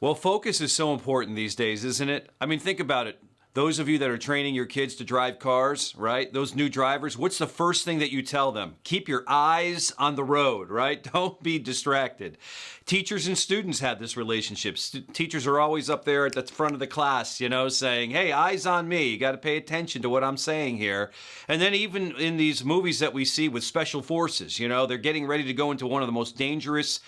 Well, focus is so important these days, isn't it? I mean, think about it. Those of you that are training your kids to drive cars, right? Those new drivers, what's the first thing that you tell them? Keep your eyes on the road, right? Don't be distracted. Teachers and students have this relationship. Teachers are always up there at the front of the class, saying, hey, eyes on me. You got to pay attention to what I'm saying here. And then even in these movies that we see with special forces, they're getting ready to go into one of the most dangerous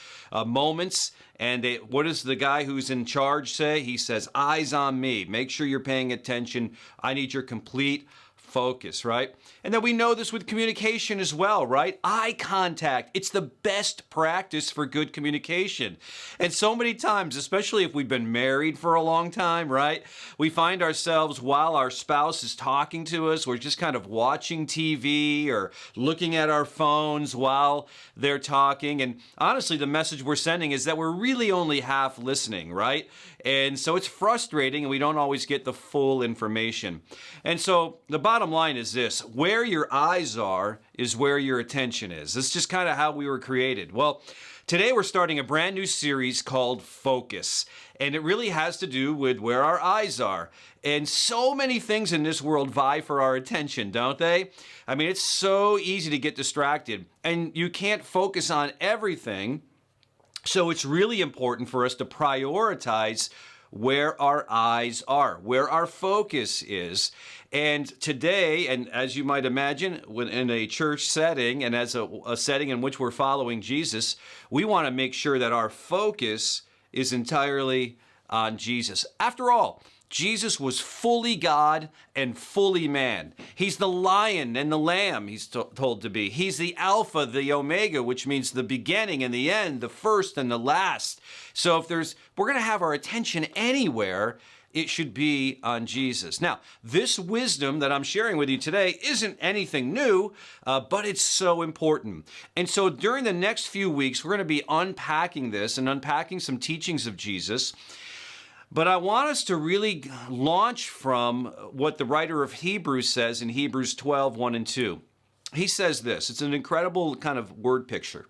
moments. And what does the guy who's in charge say? He says, eyes on me. Make sure you're paying attention. I need your complete focus, right? And then we know this with communication as well, right? Eye contact. It's the best practice for good communication. And so many times, especially if we've been married for a long time, right? We find ourselves while our spouse is talking to us, we're just kind of watching TV or looking at our phones while they're talking. And honestly, the message we're sending is that we're really only half listening, right? And so it's frustrating and we don't always get the full information. And so the bottom line is this: where your eyes are is where your attention is. This is just kind of how we were created. Well, today we're starting a brand new series called Focus. And it really has to do with where our eyes are. And so many things in this world vie for our attention, don't they? I mean, it's so easy to get distracted. And you can't focus on everything. So it's really important for us to prioritize where our eyes are, where our focus is. And today, and as you might imagine, when in a church setting and as a setting in which we're following Jesus, we want to make sure that our focus is entirely on Jesus. After all, Jesus was fully God and fully man. He's the lion and the lamb, he's told to be. He's the Alpha, the Omega, which means the beginning and the end, the first and the last. So if we're going to have our attention anywhere, it should be on Jesus. Now, this wisdom that I'm sharing with you today isn't anything new, but it's so important. And so during the next few weeks, we're going to be unpacking this and unpacking some teachings of Jesus. But I want us to really launch from what the writer of Hebrews says in Hebrews 12, 1 and 2. He says this. It's an incredible kind of word picture.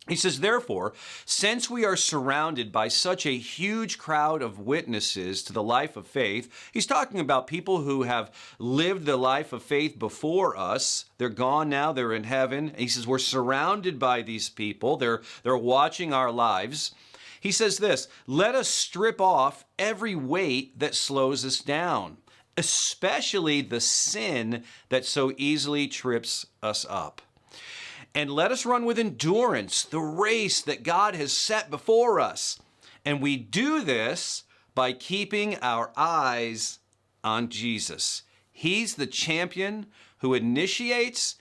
He says, therefore, since we are surrounded by such a huge crowd of witnesses to the life of faith, he's talking about people who have lived the life of faith before us. They're gone now. They're in heaven. He says, we're surrounded by these people. They're watching our lives. He says this: let us strip off every weight that slows us down, especially the sin that so easily trips us up. And let us run with endurance the race that God has set before us. And we do this by keeping our eyes on Jesus. He's the champion who initiates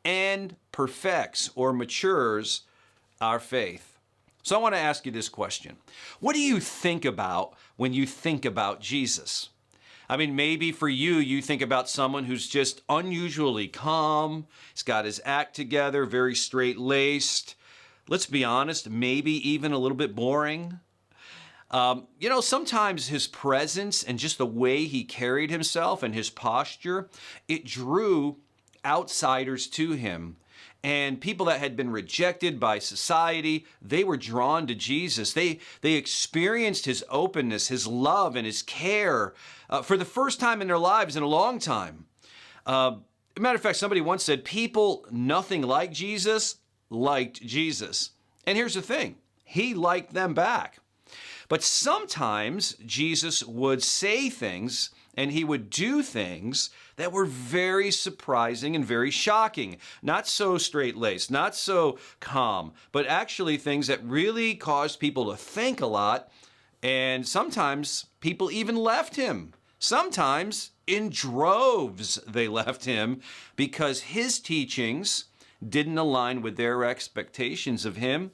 and perfects or matures our faith. So I want to ask you this question. What do you think about when you think about Jesus? I mean, maybe for you, you think about someone who's just unusually calm. He's got his act together, very straight-laced. Let's be honest, maybe even a little bit boring. Sometimes his presence and just the way he carried himself and his posture, it drew outsiders to him. And people that had been rejected by society, they were drawn to Jesus. They experienced his openness, his love, and his care for the first time in their lives in a long time. Matter of fact, somebody once said, people nothing like Jesus liked Jesus. And here's the thing, he liked them back. But sometimes Jesus would say things and he would do things that were very surprising and very shocking. Not so straight-laced, not so calm, but actually things that really caused people to think a lot. And sometimes people even left him. Sometimes in droves they left him because his teachings didn't align with their expectations of him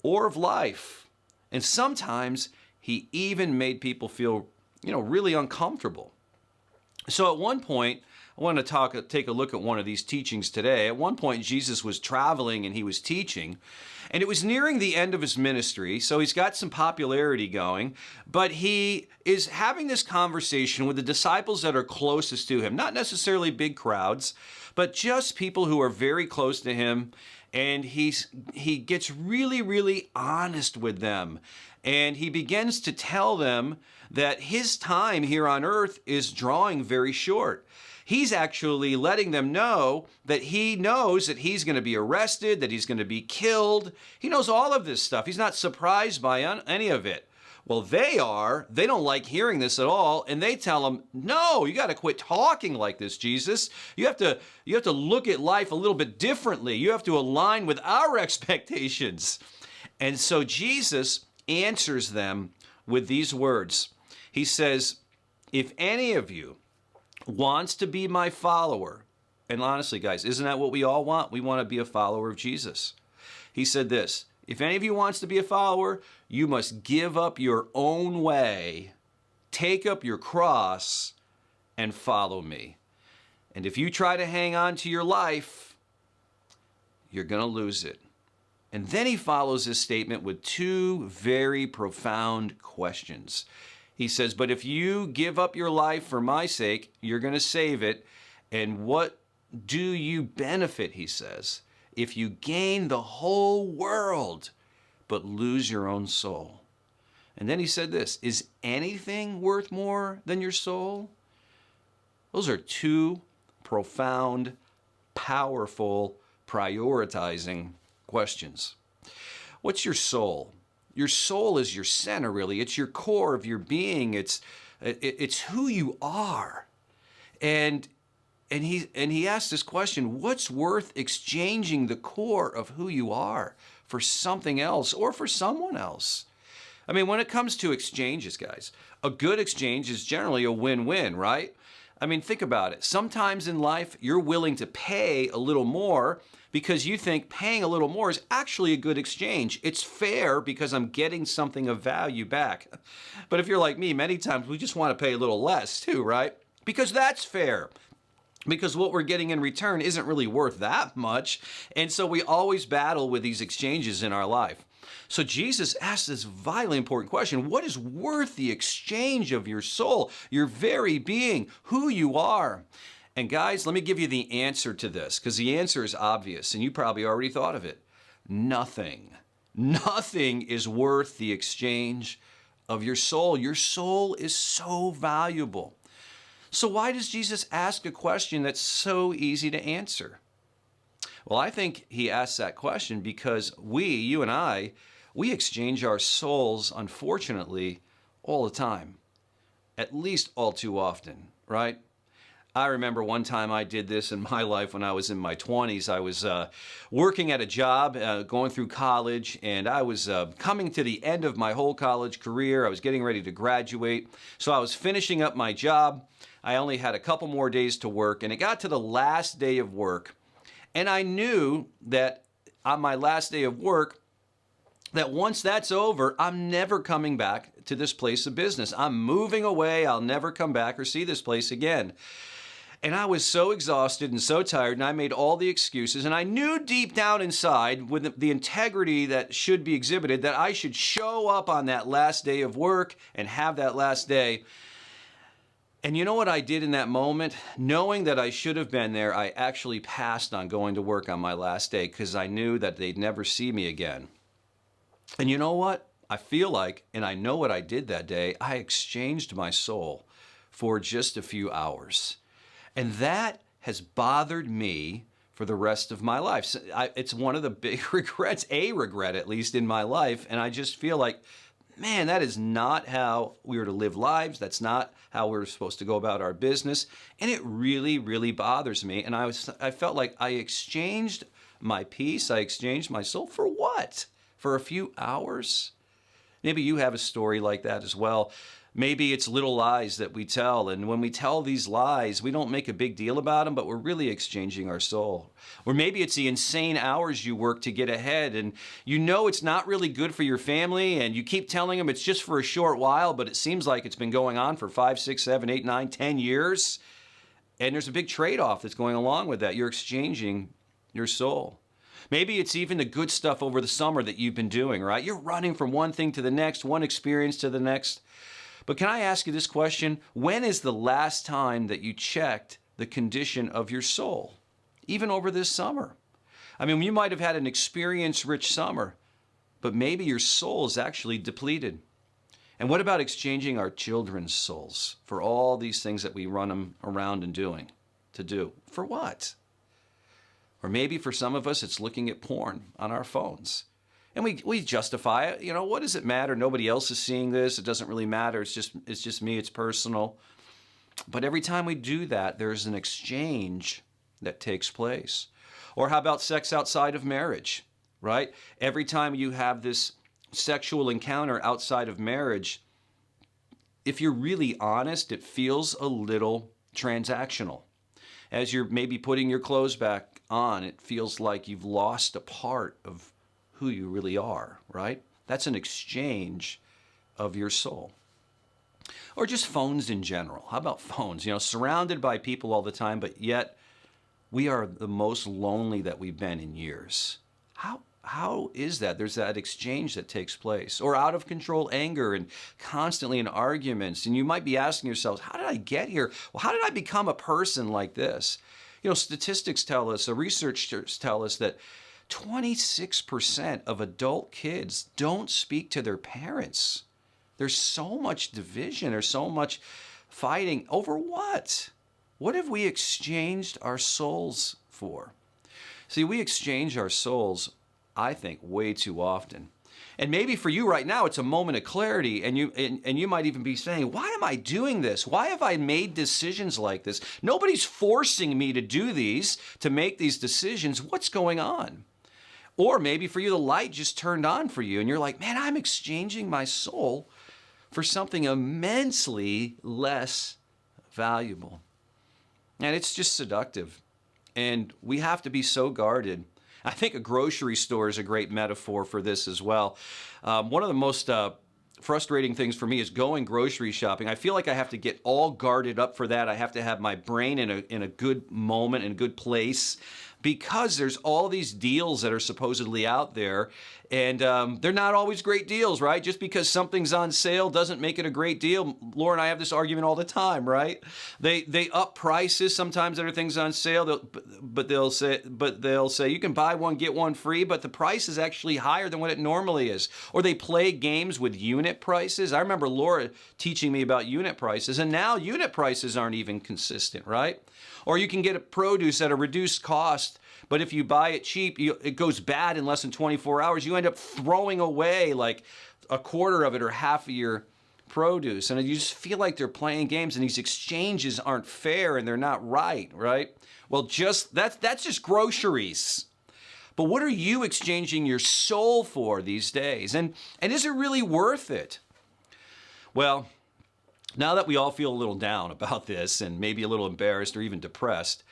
or of life. And sometimes he even made people feel, really uncomfortable. So at one point, I want to take a look at one of these teachings today. At one point, Jesus was traveling and he was teaching, and it was nearing the end of his ministry, so he's got some popularity going, but he is having this conversation with the disciples that are closest to him, not necessarily big crowds, but just people who are very close to him, and he gets really, really honest with them. And he begins to tell them that his time here on earth is drawing very short. He's actually letting them know that he knows that he's going to be arrested, that he's going to be killed. He knows all of this stuff. He's not surprised by any of it. Well, they are. They don't like hearing this at all, and they tell him, "No, you got to quit talking like this, Jesus. You have to look at life a little bit differently. You have to align with our expectations." And so Jesus answers them with these words. He says, "If any of you wants to be my follower," and honestly, guys, isn't that what we all want? We want to be a follower of Jesus. He said this, "If any of you wants to be a follower, you must give up your own way, take up your cross, and follow me. And if you try to hang on to your life, you're going to lose it." And then he follows this statement with two very profound questions. He says, "But if you give up your life for my sake, you're going to save it. And what do you benefit," he says, "if you gain the whole world but lose your own soul?" And then he said this, "Is anything worth more than your soul?" Those are two profound, powerful, prioritizing questions. What's your soul? Your soul is your center, really. It's your core of your being. It's who you are. And he asked this question, what's worth exchanging the core of who you are for something else or for someone else? I mean, when it comes to exchanges, guys, a good exchange is generally a win-win, right? I mean, think about it. Sometimes in life, you're willing to pay a little more because you think paying a little more is actually a good exchange. It's fair because I'm getting something of value back. But if you're like me, many times we just want to pay a little less too, right? Because that's fair. Because what we're getting in return isn't really worth that much. And so we always battle with these exchanges in our life. So Jesus asked this vitally important question. What is worth the exchange of your soul, your very being, who you are? And guys, let me give you the answer to this, because the answer is obvious, and you probably already thought of it. Nothing. Nothing is worth the exchange of your soul. Your soul is so valuable. So why does Jesus ask a question that's so easy to answer? Well, I think he asks that question because you and I, we exchange our souls, unfortunately, all the time. At least all too often, right? I remember one time I did this in my life when I was in my 20s. I was working at a job, going through college, and I was coming to the end of my whole college career. I was getting ready to graduate. So I was finishing up my job. I only had a couple more days to work, and it got to the last day of work. And I knew that on my last day of work, that once that's over, I'm never coming back to this place of business. I'm moving away. I'll never come back or see this place again. And I was so exhausted and so tired, and I made all the excuses. And I knew deep down inside, with the integrity that should be exhibited, that I should show up on that last day of work and have that last day. And you know what I did in that moment? Knowing that I should have been there, I actually passed on going to work on my last day because I knew that they'd never see me again. And you know what? I feel like, and I know what I did that day, I exchanged my soul for just a few hours. And that has bothered me for the rest of my life. So it's one of the big regrets, a regret at least in my life. And I just feel like, man, that is not how we were to live lives. That's not how we're supposed to go about our business. And it really, really bothers me. And I felt like I exchanged my peace, I exchanged my soul for what? For a few hours? Maybe you have a story like that as well. Maybe it's little lies that we tell, and when we tell these lies, we don't make a big deal about them, but we're really exchanging our soul. Or maybe it's the insane hours you work to get ahead, and you know it's not really good for your family, and you keep telling them it's just for a short while, but it seems like it's been going on for 5, 6, 7, 8, 9, 10 years, and there's a big trade-off that's going along with that. You're exchanging your soul. Maybe it's even the good stuff over the summer that you've been doing, right? You're running from one thing to the next, one experience to the next. But can I ask you this question? When is the last time that you checked the condition of your soul? Even over this summer. I mean, you might have had an experience-rich summer, but maybe your soul is actually depleted. And what about exchanging our children's souls for all these things that we run them around and do? For what? Or maybe for some of us, it's looking at porn on our phones. And we justify it. What does it matter? Nobody else is seeing this. It doesn't really matter. It's just me. It's personal. But every time we do that, there's an exchange that takes place. Or how about sex outside of marriage, right? Every time you have this sexual encounter outside of marriage, if you're really honest, it feels a little transactional. As you're maybe putting your clothes back on, it feels like you've lost a part of who you really are, right? That's an exchange of your soul. Or just phones in general. How about phones? Surrounded by people all the time, but yet we are the most lonely that we've been in years. How is that? There's that exchange that takes place. Or out of control anger and constantly in arguments. And you might be asking yourselves, how did I get here? Well, how did I become a person like this? Statistics tell us, researchers tell us that 26% of adult kids don't speak to their parents. There's so much division. There's so much fighting. Over what? What have we exchanged our souls for? See, we exchange our souls, I think, way too often. And maybe for you right now, it's a moment of clarity, and you might even be saying, why am I doing this? Why have I made decisions like this? Nobody's forcing me to do these, to make these decisions. What's going on? Or maybe for you, the light just turned on for you, and you're like, man, I'm exchanging my soul for something immensely less valuable. And it's just seductive. And we have to be so guarded. I think a grocery store is a great metaphor for this as well. One of the most frustrating things for me is going grocery shopping. I feel like I have to get all guarded up for that. I have to have my brain in a good moment, in a good place, because there's all these deals that are supposedly out there, and they're not always great deals, right? Just because something's on sale doesn't make it a great deal. Laura and I have this argument all the time, right? They up prices sometimes that are things on sale, but they'll say you can buy one get one free, but the price is actually higher than what it normally is. Or they play games with unit prices. I remember Laura teaching me about unit prices, and now unit prices aren't even consistent, right? Or you can get a produce at a reduced cost, but if you buy it cheap, it goes bad in less than 24 hours. You end up throwing away like a quarter of it or half of your produce. And you just feel like they're playing games, and these exchanges aren't fair and they're not right? Well, that's just groceries. But what are you exchanging your soul for these days? And is it really worth it? Well, now that we all feel a little down about this and maybe a little embarrassed or even depressed,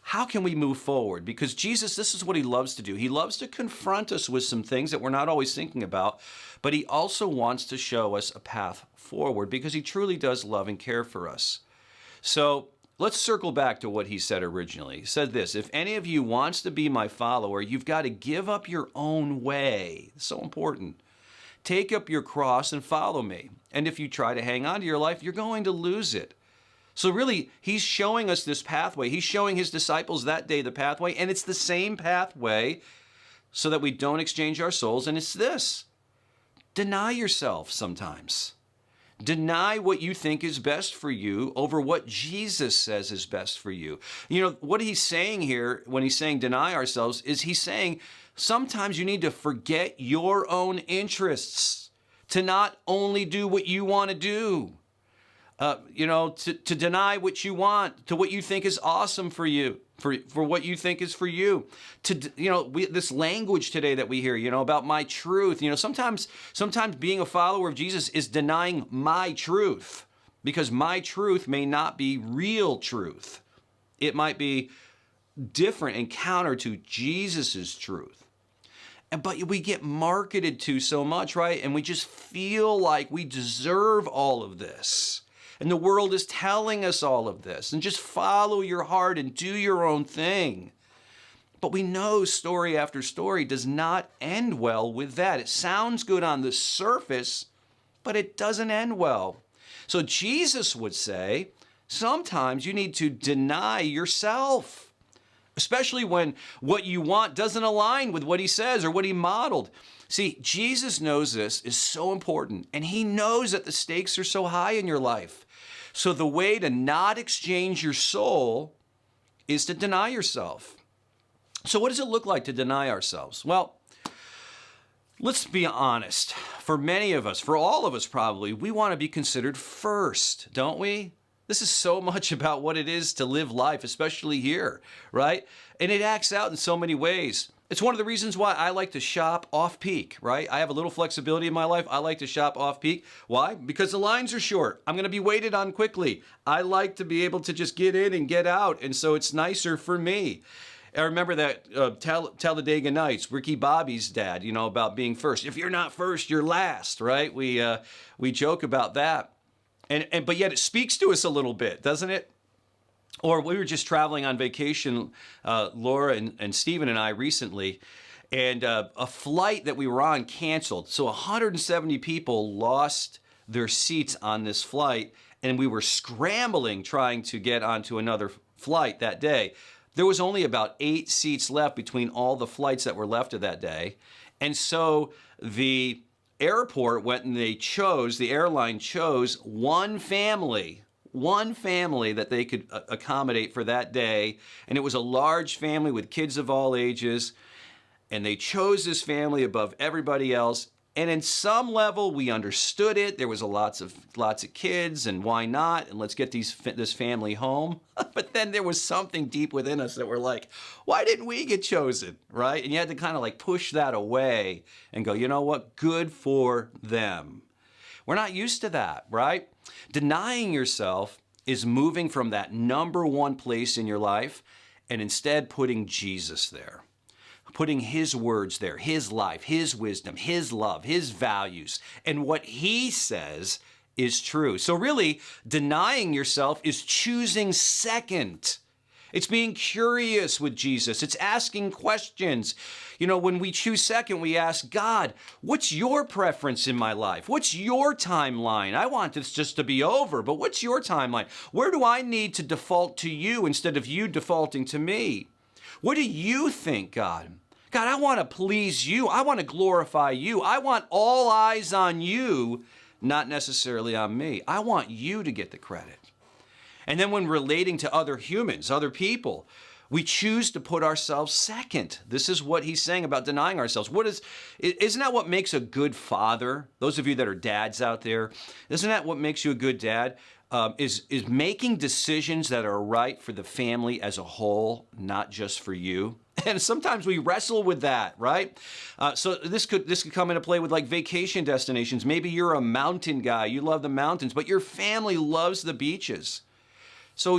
how can we move forward? Because Jesus, this is what he loves to do. He loves to confront us with some things that we're not always thinking about, but he also wants to show us a path forward because he truly does love and care for us. So let's circle back to what he said originally. He said this: if any of you wants to be my follower, you've got to give up your own way. It's so important. Take up your cross and follow me. And if you try to hang on to your life, you're going to lose it. So really, he's showing us this pathway. He's showing his disciples that day the pathway, and it's the same pathway so that we don't exchange our souls. And it's this: deny yourself sometimes. Deny what you think is best for you over what Jesus says is best for you. What he's saying here when he's saying deny ourselves is he's saying sometimes you need to forget your own interests, to not only do what you want to do, to deny what you want, to what you think is awesome for you, for what you think is for you. This language today that we hear, about my truth. Sometimes being a follower of Jesus is denying my truth, because my truth may not be real truth. It might be different and counter to Jesus's truth. But we get marketed to so much, right? And we just feel like we deserve all of this. And the world is telling us all of this. And just follow your heart and do your own thing. But we know story after story does not end well with that. It sounds good on the surface, but it doesn't end well. So Jesus would say, sometimes you need to deny yourself. especially when what you want doesn't align with what he says or what he modeled. See, Jesus knows this is so important, and he knows that the stakes are so high in your life. So the way to not exchange your soul is to deny yourself. So what does it look like to deny ourselves? Well, let's be honest. For many of us, for all of us probably, we want to be considered first, don't we? This is so much about what it is to live life, especially here, right? And it acts out in so many ways. It's one of the reasons why I like to shop off-peak, right? I have a little flexibility in my life. I like to shop off-peak. Why? Because the lines are short. I'm going to be waited on quickly. I like to be able to just get in and get out, and so it's nicer for me. I remember that Talladega Nights, Ricky Bobby's dad, about being first. If you're not first, you're last, right? We joke about that. But yet it speaks to us a little bit, doesn't it? Or we were just traveling on vacation, Laura and Stephen and I recently, and a flight that we were on canceled. So 170 people lost their seats on this flight, and we were scrambling trying to get onto another flight that day. There was only about 8 seats left between all the flights that were left of that day. And so the airport went and the airline chose one family that they could accommodate for that day. And it was a large family with kids of all ages. And they chose this family above everybody else. And in some level, we understood it. There was lots of kids, and why not? And let's get this family home. But then there was something deep within us that were like, why didn't we get chosen, right? And you had to kind of like push that away and go, you know what? Good for them. We're not used to that, right? Denying yourself is moving from that number one place in your life and instead putting Jesus there. Putting his words there, his life, his wisdom, his love, his values, and what he says is true. So really, denying yourself is choosing second. It's being curious with Jesus. It's asking questions. When we choose second, we ask God, what's your preference in my life? What's your timeline? I want this just to be over, but what's your timeline? Where do I need to default to you instead of you defaulting to me? What do you think, God? God, I want to please you. I want to glorify you. I want all eyes on you, not necessarily on me. I want you to get the credit. And then when relating to other humans, other people, we choose to put ourselves second. This is what he's saying about denying ourselves. Isn't that what makes a good father? Those of you that are dads out there, isn't that what makes you a good dad? Is making decisions that are right for the family as a whole, not just for you. And sometimes we wrestle with that, right? So this could come into play with like vacation destinations. Maybe you're a mountain guy, you love the mountains, but your family loves the beaches. So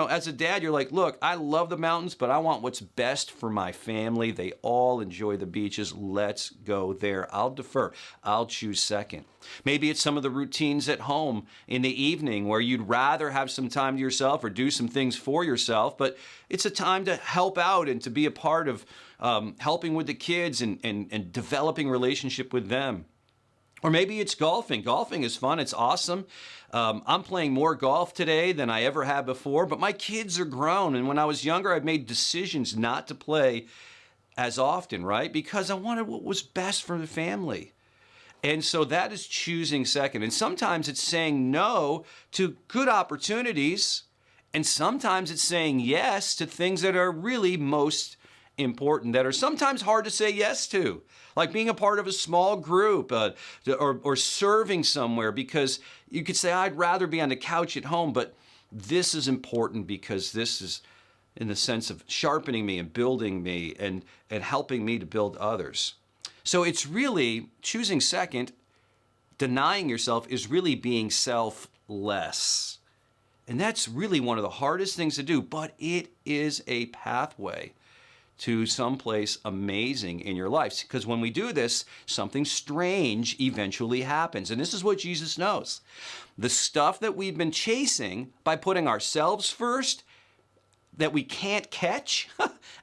as a dad, you're like, look, I love the mountains, but I want what's best for my family. They all enjoy the beaches. Let's go there. I'll defer. I'll choose second. Maybe it's some of the routines at home in the evening where you'd rather have some time to yourself or do some things for yourself, but it's a time to help out and to be a part of helping with the kids and developing relationship with them. Or maybe it's golfing. Golfing is fun. It's awesome. I'm playing more golf today than I ever have before, but my kids are grown. And when I was younger, I made decisions not to play as often, right? Because I wanted what was best for the family. And so that is choosing second. And sometimes it's saying no to good opportunities. And sometimes it's saying yes to things that are really most important, that are sometimes hard to say yes to, like being a part of a small group or serving somewhere, because you could say, I'd rather be on the couch at home, but this is important because this is in the sense of sharpening me and building me and helping me to build others. So it's really choosing second. Denying yourself is really being selfless. And that's really one of the hardest things to do, but it is a pathway to someplace amazing in your life. Because when we do this, something strange eventually happens. And this is what Jesus knows. The stuff that we've been chasing by putting ourselves first, that we can't catch,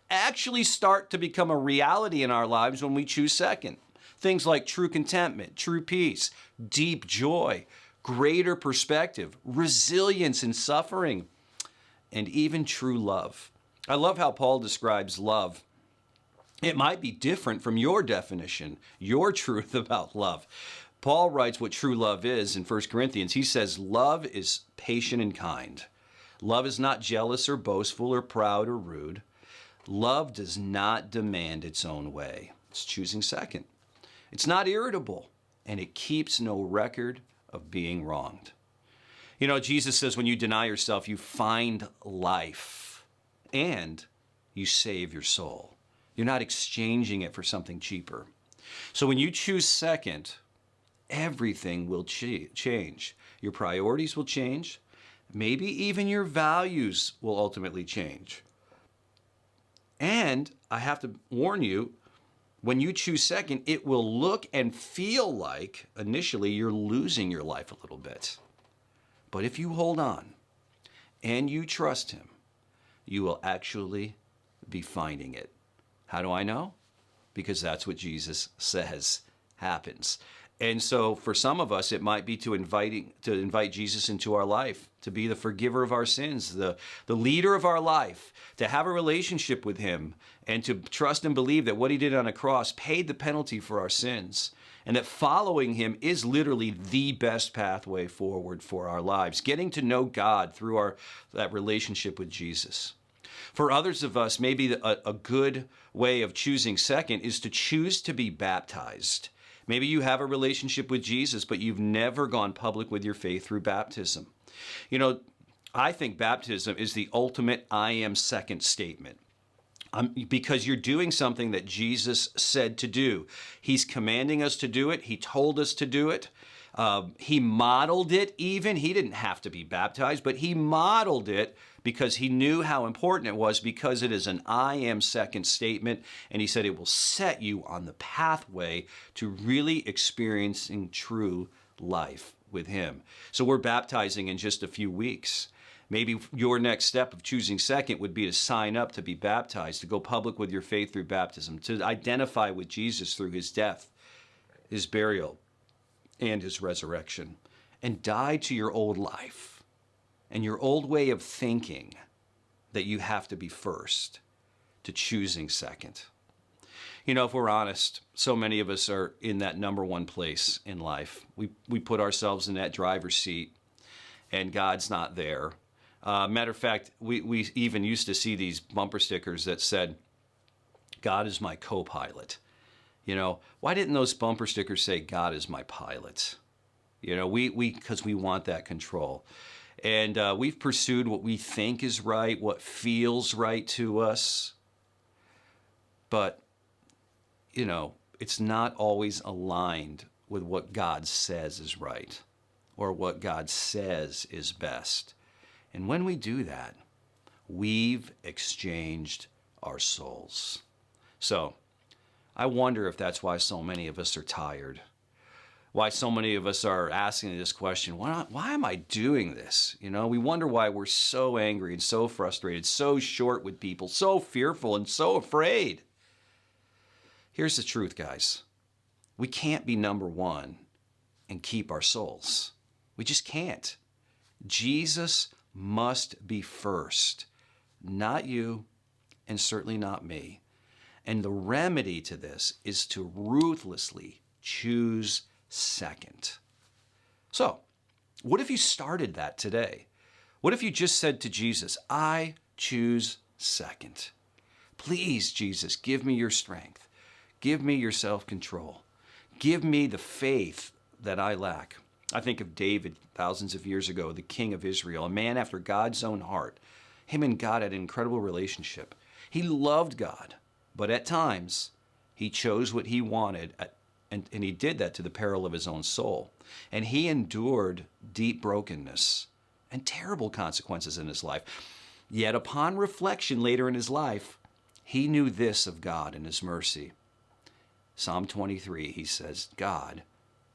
actually start to become a reality in our lives when we choose second. Things like true contentment, true peace, deep joy, greater perspective, resilience in suffering, and even true love. I love how Paul describes love. It might be different from your definition, your truth about love. Paul writes what true love is in 1 Corinthians. He says, love is patient and kind. Love is not jealous or boastful or proud or rude. Love does not demand its own way. It's choosing second. It's not irritable, and it keeps no record of being wronged. You know, Jesus says when you deny yourself, you find life and you save your soul. You're not exchanging it for something cheaper. So when you choose second, everything will change. Your priorities will change. Maybe even your values will ultimately change. And I have to warn you, when you choose second, it will look and feel like initially you're losing your life a little bit. But if you hold on and you trust him, you will actually be finding it. How do I know? Because that's what Jesus says happens. And so for some of us, it might be to invite Jesus into our life, to be the forgiver of our sins, the leader of our life, to have a relationship with him, and to trust and believe that what he did on a cross paid the penalty for our sins, and that following him is literally the best pathway forward for our lives, getting to know God through that relationship with Jesus. For others of us, maybe a good way of choosing second is to choose to be baptized. Maybe you have a relationship with Jesus, but you've never gone public with your faith through baptism. You know, I think baptism is the ultimate I am second statement. Because you're doing something that Jesus said to do. He's commanding us to do it. He told us to do it. He modeled it even. He didn't have to be baptized, but he modeled it because he knew how important it was, because it is an I am second statement. And he said it will set you on the pathway to really experiencing true life with him. So we're baptizing in just a few weeks. Maybe your next step of choosing second would be to sign up to be baptized, to go public with your faith through baptism, to identify with Jesus through his death, his burial, and his resurrection, and die to your old life and your old way of thinking that you have to be first, to choosing second. You know, if we're honest, so many of us are in that number one place in life. We put ourselves in that driver's seat, and God's not there. Matter of fact, we even used to see these bumper stickers that said, God is my co-pilot. You know, why didn't those bumper stickers say, God is my pilot? You know, because we want that control. And we've pursued what we think is right, what feels right to us. But, you know, it's not always aligned with what God says is right or what God says is best. And when we do that, we've exchanged our souls. So I wonder if that's why so many of us are tired, why so many of us are asking this question, why am I doing this? You know, we wonder why we're so angry and so frustrated, so short with people, so fearful and so afraid. Here's the truth, guys. We can't be number one and keep our souls. We just can't. Jesus must be first, not you, and certainly not me. And the remedy to this is to ruthlessly choose second. So, what if you started that today? What if you just said to Jesus, I choose second. Please, Jesus, give me your strength. Give me your self-control. Give me the faith that I lack. I think of David thousands of years ago, the king of Israel, a man after God's own heart. Him and God had an incredible relationship. He loved God, but at times he chose what he wanted, and he did that to the peril of his own soul. And he endured deep brokenness and terrible consequences in his life. Yet upon reflection later in his life, he knew this of God and his mercy. Psalm 23, he says, God,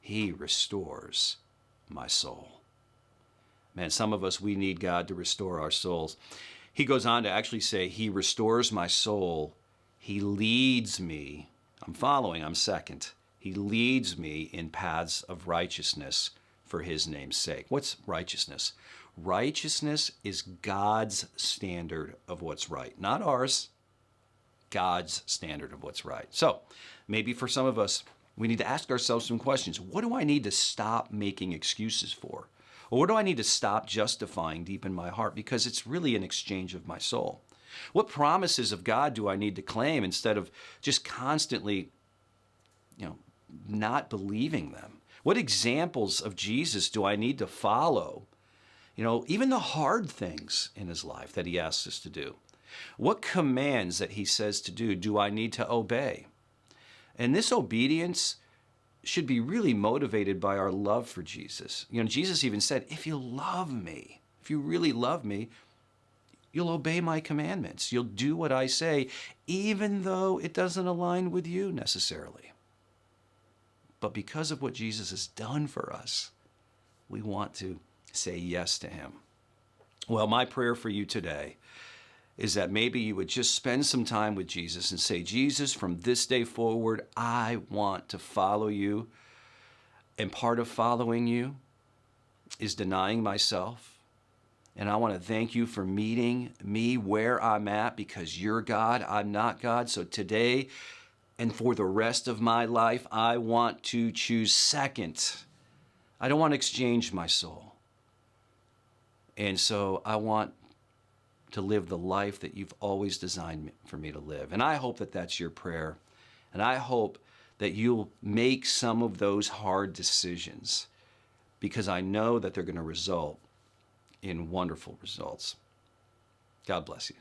he restores my soul. Man, some of us, we need God to restore our souls. He goes on to actually say, he restores my soul. He leads me. I'm following, I'm second. He leads me in paths of righteousness for his name's sake. What's righteousness? Righteousness is God's standard of what's right, not ours. God's standard of what's right. So maybe for some of us, we need to ask ourselves some questions. What do I need to stop making excuses for? Or what do I need to stop justifying deep in my heart because it's really an exchange of my soul? What promises of God do I need to claim instead of just constantly, not believing them? What examples of Jesus do I need to follow? Even the hard things in his life that he asks us to do. What commands that he says to do I need to obey? And this obedience should be really motivated by our love for Jesus. Jesus even said, if you love me, if you really love me, you'll obey my commandments. You'll do what I say, even though it doesn't align with you necessarily. But because of what Jesus has done for us, we want to say yes to him. Well, my prayer for you today is that maybe you would just spend some time with Jesus and say, Jesus, from this day forward, I want to follow you. And part of following you is denying myself. And I want to thank you for meeting me where I'm at because you're God, I'm not God. So today and for the rest of my life, I want to choose second. I don't want to exchange my soul. And so I want to live the life that you've always designed for me to live. And I hope that that's your prayer. And I hope that you'll make some of those hard decisions because I know that they're going to result in wonderful results. God bless you.